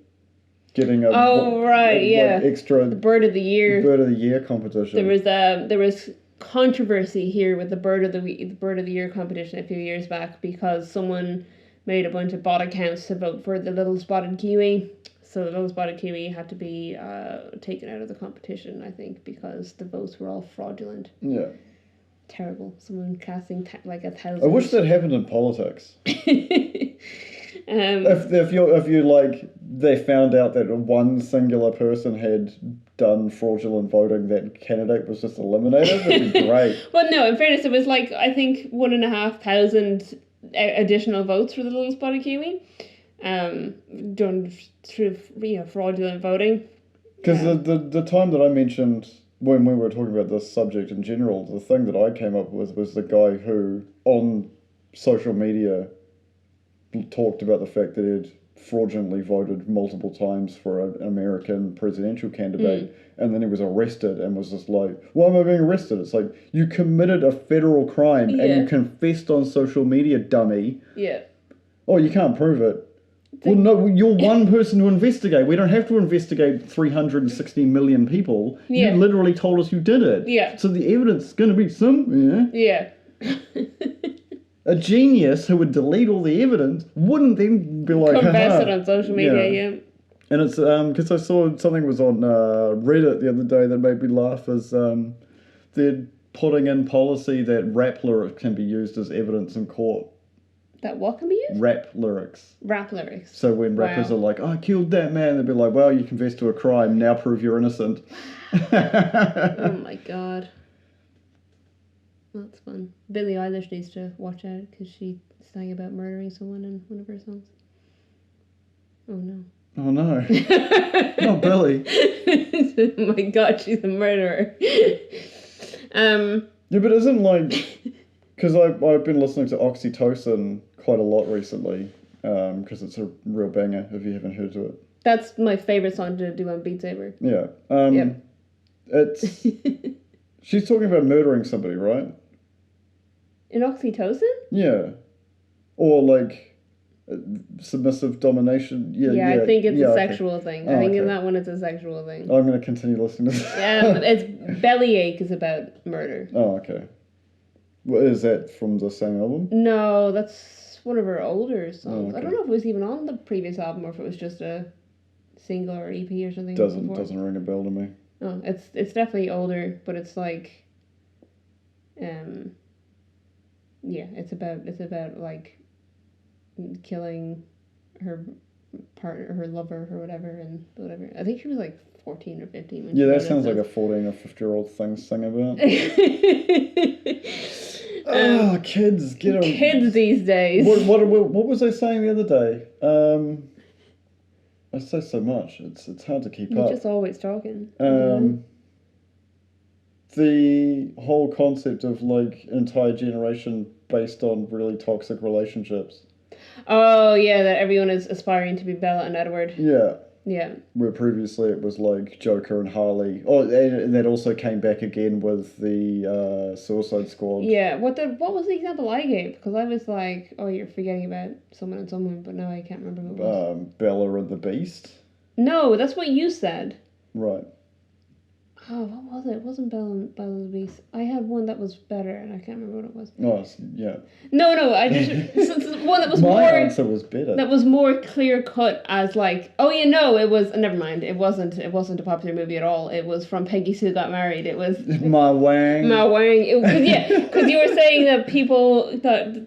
Getting extra the bird of the year competition. There was controversy here with the bird of the year competition a few years back because someone made a bunch of bot accounts to vote for the little spotted kiwi. So the little spotted kiwi had to be taken out of the competition, I think, because the votes were all fraudulent. Yeah. Terrible. Someone casting like 1,000. I wish that happened in politics. If you like, they found out that one singular person had done fraudulent voting, that candidate was just eliminated, it'd be great. Well, no, in fairness, it was like, I think 1,500 additional votes for the little spotted kiwi, done through fraudulent voting. Because the time that I mentioned when we were talking about this subject in general, the thing that I came up with was the guy who on social media talked about the fact that he'd fraudulently voted multiple times for an American presidential candidate, and then he was arrested and was just like, why am I being arrested? It's like, you committed a federal crime and you confessed on social media, dummy. Yeah. Oh, you can't prove it. Well, no, you're one person to investigate. We don't have to investigate 360 million people. Yeah. You literally told us you did it. Yeah. So the evidence is going to be some... Yeah. A genius who would delete all the evidence wouldn't then be like, confess it on social media, yeah. And it's because I saw something was on Reddit the other day that made me laugh. Is they're putting in policy that rap lyrics can be used as evidence in court. That what can be used? Rap lyrics. Rap lyrics. So when rappers are like, I killed that man, they'd be like, well, you confessed to a crime, now prove you're innocent. Oh my god. That's fun. Billie Eilish needs to watch out because she sang about murdering someone in one of her songs. Oh no. Oh no. Not Billie. Oh my god, she's a murderer. Yeah, but isn't like... Because I've been listening to Oxytocin quite a lot recently, because it's a real banger if you haven't heard of it. That's my favourite song to do on Beat Saber. Yeah. It's... She's talking about murdering somebody, right? In Oxytocin? Yeah. Or like submissive domination. Yeah, I think it's a sexual okay. thing. I think in that one it's a sexual thing. I'm going to continue listening to this. It's Bellyache is about murder. Oh, okay. Well, is that from the same album? No, that's one of her older songs. Oh, okay. I don't know if it was even on the previous album or if it was just a single or EP or something. Doesn't ring a bell to me. Oh, it's definitely older, but it's like, it's about like killing her partner, her lover, or whatever. I think she was like 14 or 15 when she that sounds like a 14 or 50-year-old thing to sing about. Oh, kids, get them. Kids these days. What was I saying the other day? I say so much. It's hard to keep up. You're just always talking. The whole concept of like an entire generation based on really toxic relationships. Oh yeah, that everyone is aspiring to be Bella and Edward. Yeah. Yeah. Where previously it was like Joker and Harley. Oh, and that also came back again with the Suicide Squad. Yeah. What was the example I gave? Because I was like, oh, you're forgetting about someone and someone, but no, I can't remember who it was. Bella and the Beast. No, that's what you said. Right. Oh, what was it? It wasn't Bella and the Beast. I had one that was better, and I can't remember what it was. Oh, yeah. No, I just one that was My more. answer was better. That was more clear cut as like, oh yeah, no, it was. Never mind, it wasn't. It wasn't a popular movie at all. It was from Peggy Sue Got Married. It was Ma Wang. Ma Wang. Because you were saying that people that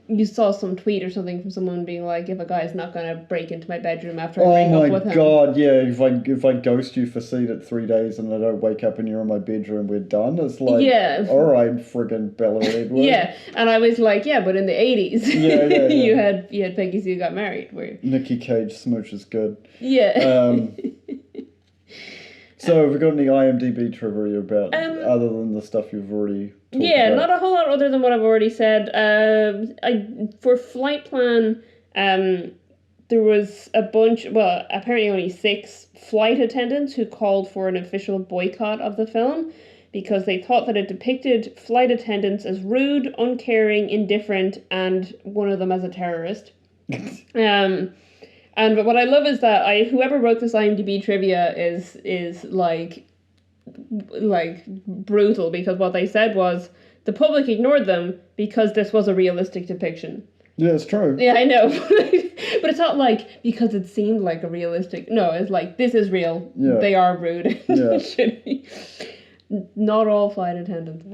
you saw some tweet or something from someone being like, if a guy's not gonna break into my bedroom after I break up with him. Oh my god, yeah. If I ghost you for seed at 3 days and I don't wake up and you're in my bedroom, we're done. It's like, yeah, all right, friggin' Bella Edward. Yeah, and I was like, yeah, but in the 80s, yeah. you had Peggy Sue Got Married, where Nicky Cage smooch is good. Yeah. So have we got any IMDb trivia about other than the stuff you've already talked about? Not a whole lot other than what I've already said. For Flightplan, there was a bunch, well, apparently only 6 flight attendants who called for an official boycott of the film because they thought that it depicted flight attendants as rude, uncaring, indifferent, and one of them as a terrorist. And what I love is that whoever wrote this IMDb trivia is like brutal, because what they said was the public ignored them because this was a realistic depiction. Yeah, it's true. Yeah, I know. But it's not like because it seemed like a realistic. No, it's like this is real. Yeah. They are rude. Yeah. Should be. Not all flight attendants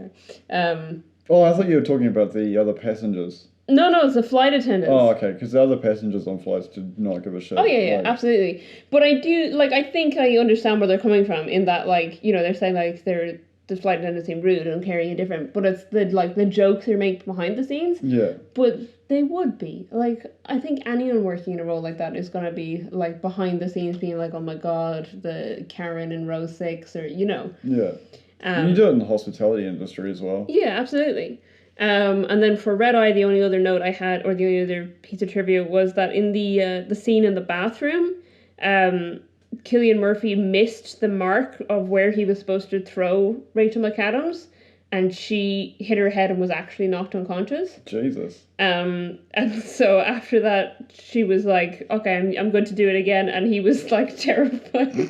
are. Oh, I thought you were talking about the other passengers. No, it's the flight attendants. Oh, okay, because the other passengers on flights did not give a shit. Oh, yeah, absolutely. But I do, I think I understand where they're coming from in that, they're saying, the flight attendants seem rude and uncaring and different, but it's the jokes they're making behind the scenes. Yeah. But they would be. I think anyone working in a role like that is going to be, behind the scenes being like, oh my god, the Karen in row 6, or, Yeah. You do it in the hospitality industry as well. Yeah, absolutely. And then for Red Eye, the only other note I had, or the only other piece of trivia, was that in the scene in the bathroom, Cillian Murphy missed the mark of where he was supposed to throw Rachel McAdams, and she hit her head and was actually knocked unconscious. Jesus. And so after that, she was like, okay, I'm going to do it again, and he was terrified.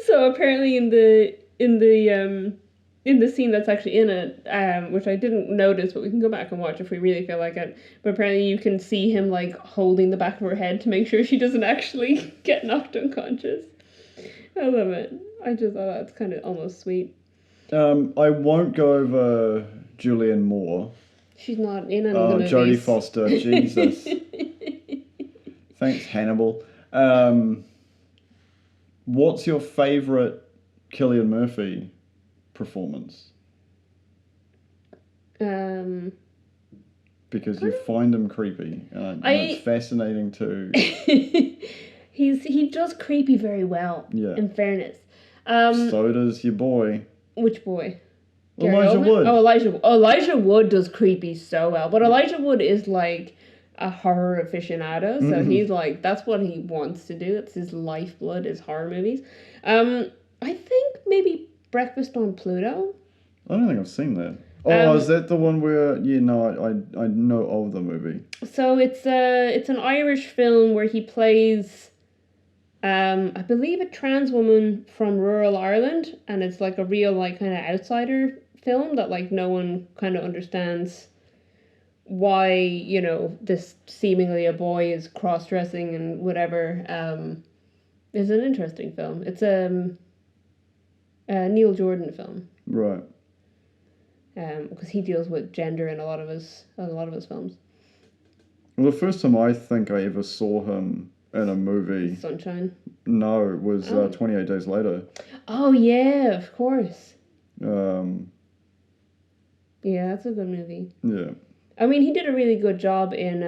So apparently in the scene that's actually in it, which I didn't notice, but we can go back and watch if we really feel like it. But apparently you can see him holding the back of her head to make sure she doesn't actually get knocked unconscious. I love it. I just thought that's kind of almost sweet. I won't go over Julianne Moore. She's not in any of the movies. Jodie Foster, Jesus. Thanks, Hannibal. What's your favourite Cillian Murphy performance? Because you find him creepy, and it's fascinating too. He does creepy very well. Yeah. In fairness. So does your boy. Which boy? Elijah Wood. Oh, Elijah Wood does creepy so well, but Elijah Wood is a horror aficionado, so he's that's what he wants to do. It's his lifeblood, is horror movies. I think maybe Breakfast on Pluto. I don't think I've seen that. Oh, is that the one where? Yeah, no, I know of the movie. So it's an Irish film where he plays, I believe, a trans woman from rural Ireland, and it's a real kind of outsider film that no one kind of understands why this seemingly a boy is cross-dressing and whatever. Is an interesting film. It's a Neil Jordan film. Right. Because he deals with gender in a lot of his films. Well, the first time I think I ever saw him in a movie... Sunshine? No, it was 28 Days Later. Oh, yeah, of course. Yeah, that's a good movie. Yeah. I mean, he did a really good job in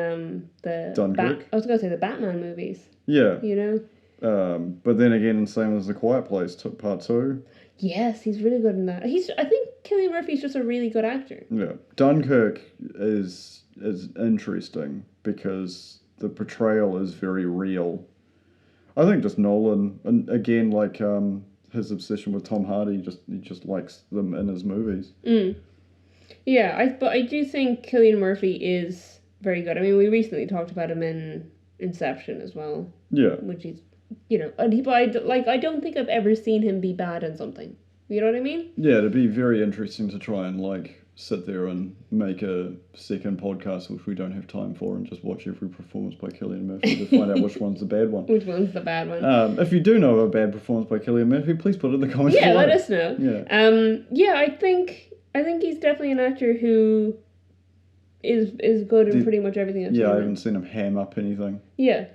the... Dunkirk? I was going to say the Batman movies. Yeah. But then again, same as The Quiet Place, Part 2. Yes, he's really good in that. I think Cillian Murphy's just a really good actor. Yeah. Dunkirk is interesting because the portrayal is very real. I think just Nolan, and again, like his obsession with Tom Hardy, he just likes them in his movies. Yeah, but I do think Cillian Murphy is very good. I mean, we recently talked about him in Inception as well. Yeah. Which is, but I don't think I've ever seen him be bad in something. You know what I mean? Yeah, it'd be very interesting to try and like sit there and make a second podcast, which we don't have time for, and just watch every performance by Cillian Murphy to find out which one's the bad one. Which one's the bad one? If you do know of a bad performance by Cillian Murphy, please put it in the comments below. Yeah, let us know. Yeah. I think he's definitely an actor who is good in pretty much everything I've seen. Yeah, I haven't seen him ham up anything. Yeah,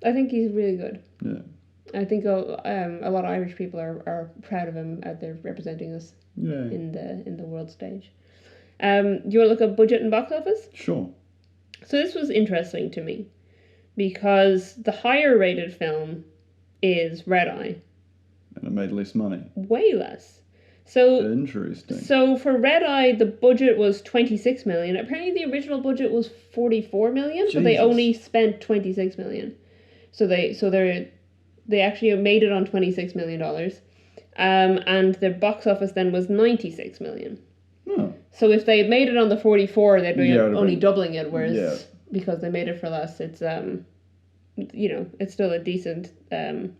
I think he's really good. Yeah. I think a lot of Irish people are proud of him out there representing us in the world stage. Do you want to look at budget and box office? Sure. So this was interesting to me because the higher rated film is Red Eye. And it made less money. Way less. So interesting. So for Red Eye, the budget was 26 million. Apparently the original budget was 44 million, but they only spent 26 million. So they actually made it on $26 million. And their box office then was 96 million. Oh. So if they had made it on the 44, they'd be only doubling it, whereas because they made it for less, it's it's still a decent they've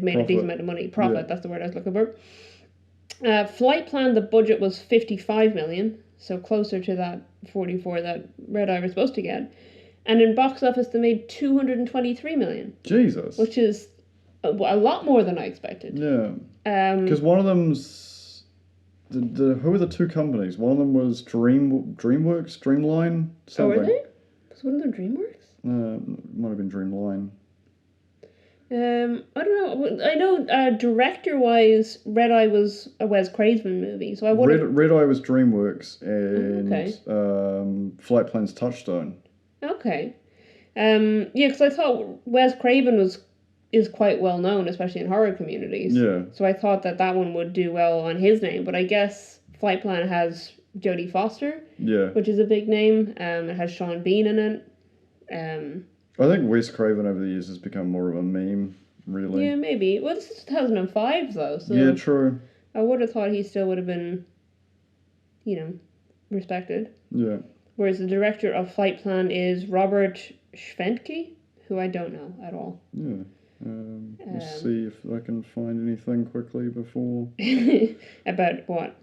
made a decent amount of money. Profit, that's the word I was looking for. Flightplan, the budget was 55 million, so closer to that 44 that Red Eye was supposed to get. And in box office, they made 223 million. Jesus. Which is a lot more than I expected. Yeah. Because one of them's... who were the two companies? One of them was DreamWorks, Dreamline, something. Oh, were they? Was one of them DreamWorks? Might have been Dreamline. I don't know. I know director-wise, Red Eye was a Wes Craven movie, so I would Red Eye was DreamWorks and Flightplan's Touchstone. Okay. Because I thought Wes Craven is quite well known, especially in horror communities. Yeah. So I thought that one would do well on his name, but I guess Flightplan has Jodie Foster. Yeah. Which is a big name. It has Sean Bean in it. I think Wes Craven over the years has become more of a meme, really. Yeah, maybe. Well, this is 2005 though, so yeah, true. I would have thought he still would have been, respected. Yeah. Whereas the director of Flightplan is Robert Schwentke, who I don't know at all. Yeah. Let's see if I can find anything quickly before. About what?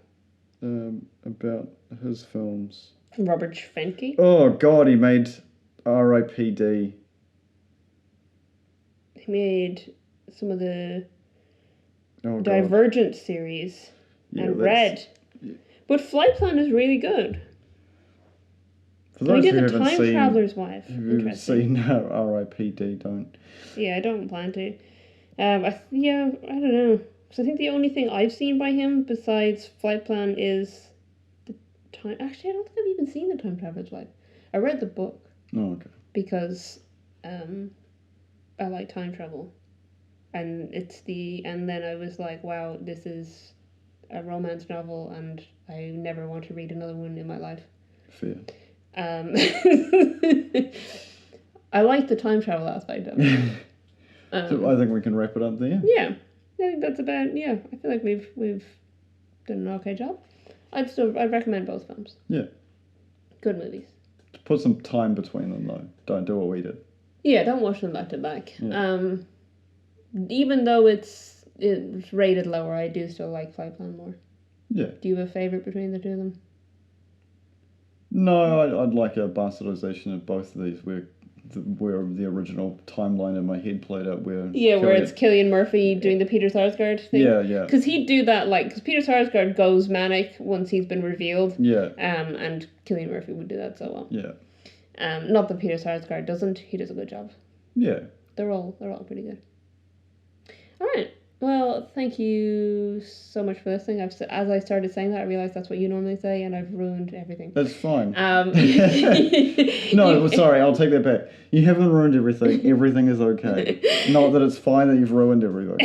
About his films. Robert Schwentke? Oh, God, he made R.I.P.D. He made some of the Divergent series and Red. Yeah. But Flightplan is really good. For those we did who the Time Traveler's Wife. Who haven't seen R.I.P.D. don't. Yeah, I don't plan to. I don't know. Because I think the only thing I've seen by him besides Flightplan is the Time... Actually, I don't think I've even seen the Time Traveler's Wife. I read the book. Oh, okay. Because I like time travel. And then I was like, wow, this is a romance novel and I never want to read another one in my life. Fair. I like the time travel aspect of it. So I think we can wrap it up there. Yeah. I think that's about, I feel like we've done an okay job. I'd recommend both films. Yeah. Good movies. Put some time between them though. Don't do what we did. Yeah, don't watch them back to back. Yeah. Even though it's rated lower, I do still like Flightplan more. Yeah. Do you have a favourite between the two of them? No, I'd like a bastardization of both of these where the original timeline in my head played out where it's Cillian Murphy doing the Peter Sarsgaard thing. Yeah. Because he'd do that, because Peter Sarsgaard goes manic once he's been revealed. Yeah. And Cillian Murphy would do that so well. Yeah. Not that Peter Sarsgaard doesn't. He does a good job. Yeah. They're all pretty good. All right. Well, thank you so much for listening. As I started saying that, I realised that's what you normally say, and I've ruined everything. That's fine. No, sorry, I'll take that back. You haven't ruined everything. Everything is okay. Not that it's fine that you've ruined everything.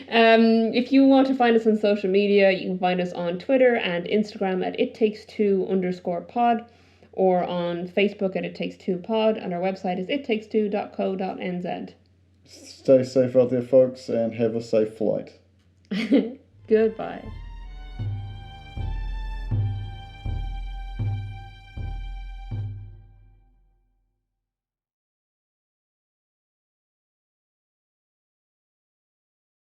If you want to find us on social media, you can find us on Twitter and Instagram at @ittakes2_pod. or on Facebook at It Takes Two Pod, and our website is ittakes2.co.nz. Stay safe out there, folks, and have a safe flight. Goodbye.